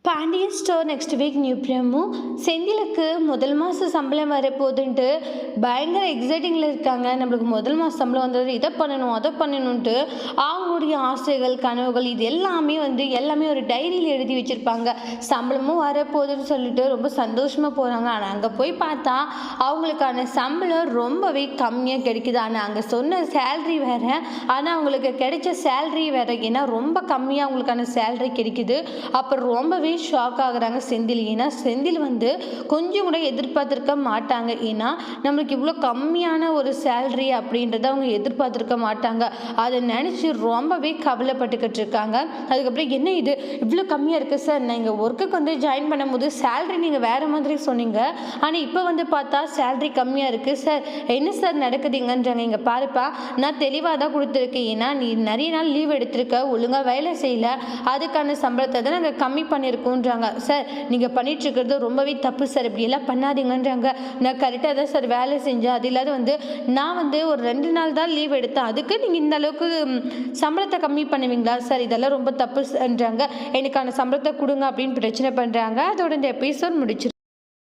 Pandian store next week new promo. செந்திலுக்கு முதல் மாதம் சம்பளம் வரப்போகுதுன்ட்டு பயங்கர எக்ஸைட்டிங்கில் இருக்காங்க. நம்மளுக்கு முதல் மாதம் சம்பளம் வந்தது, இதை பண்ணணும் அதை பண்ணணுன்ட்டு அவங்களுடைய ஆசைகள் கனவுகள் இது எல்லாமே ஒரு டைரியில் எழுதி வச்சுருப்பாங்க. சம்பளமும் வரப்போகுதுன்னு சொல்லிட்டு ரொம்ப சந்தோஷமாக போகிறாங்க. ஆனால் அங்கே போய் பார்த்தா அவங்களுக்கான சம்பளம் ரொம்பவே கம்மியாக கிடைக்குது. ஆனால் அங்கே சொன்ன சேல்ரி வேறு, ஆனால் அவங்களுக்கு கிடைச்ச சேல்ரி வேறு. ஏன்னா ரொம்ப கம்மியாக அவங்களுக்கான சேல்ரி கிடைக்குது. அப்புறம் ரொம்பவே ஷாக் ஆகுறாங்க செந்தில். ஏன்னா செந்தில் கொஞ்சம் கூட எதிர்பார்த்துருக்க மாட்டாங்க. ஏன்னா நம்மளுக்கு இவ்வளோ கம்மியான ஒரு சேல்ரி அப்படின்றத அவங்க எதிர்பார்த்துருக்க மாட்டாங்க. அதை நினச்சி ரொம்பவே கவலைப்பட்டுக்கிட்டு இருக்காங்க. அதுக்கப்புறம் என்ன இது இவ்வளோ கம்மியாக இருக்குது சார், நீங்கள் ஒர்க்குக்கு ஜாயின் பண்ணும்போது சேல்ரி நீங்கள் வேறு மாதிரி சொன்னீங்க, ஆனால் இப்போ பார்த்தா சேல்ரி கம்மியாக இருக்குது சார், என்ன சார் நடக்குதுங்கன்றாங்க. இங்கே பாருப்பா, நான் தெளிவாக தான் கொடுத்துருக்கேன். ஏன்னா நீ நிறைய நாள் லீவ் எடுத்திருக்க, ஒழுங்காக வேலை செய்யல, அதுக்கான சம்பளத்தை தான் நாங்கள் கம்மி பண்ணியிருக்கோன்றாங்க. சார் நீங்கள் பண்ணிட்டுருக்கிறது ரொம்பவே தப்பு சார், இப்படியெல்லாம் பண்ணாதீங்கன்றாங்க. நான் கரெக்டாக தான் சார் வேலை செஞ்சேன், அது இல்லாத நான் ஒரு 2 நாள் தான் லீவ் எடுத்தேன், அதுக்கு நீங்கள் இந்த அளவுக்கு சம்பளத்தை கம்மி பண்ணுவீங்களா சார், இதெல்லாம் ரொம்ப தப்புன்றாங்க. எனக்கான சம்பளத்தை கொடுங்க அப்படின்னு பிரச்சனை பண்ணுறாங்க. அதோட இந்த எபிசோட் முடிச்சிருக்கு.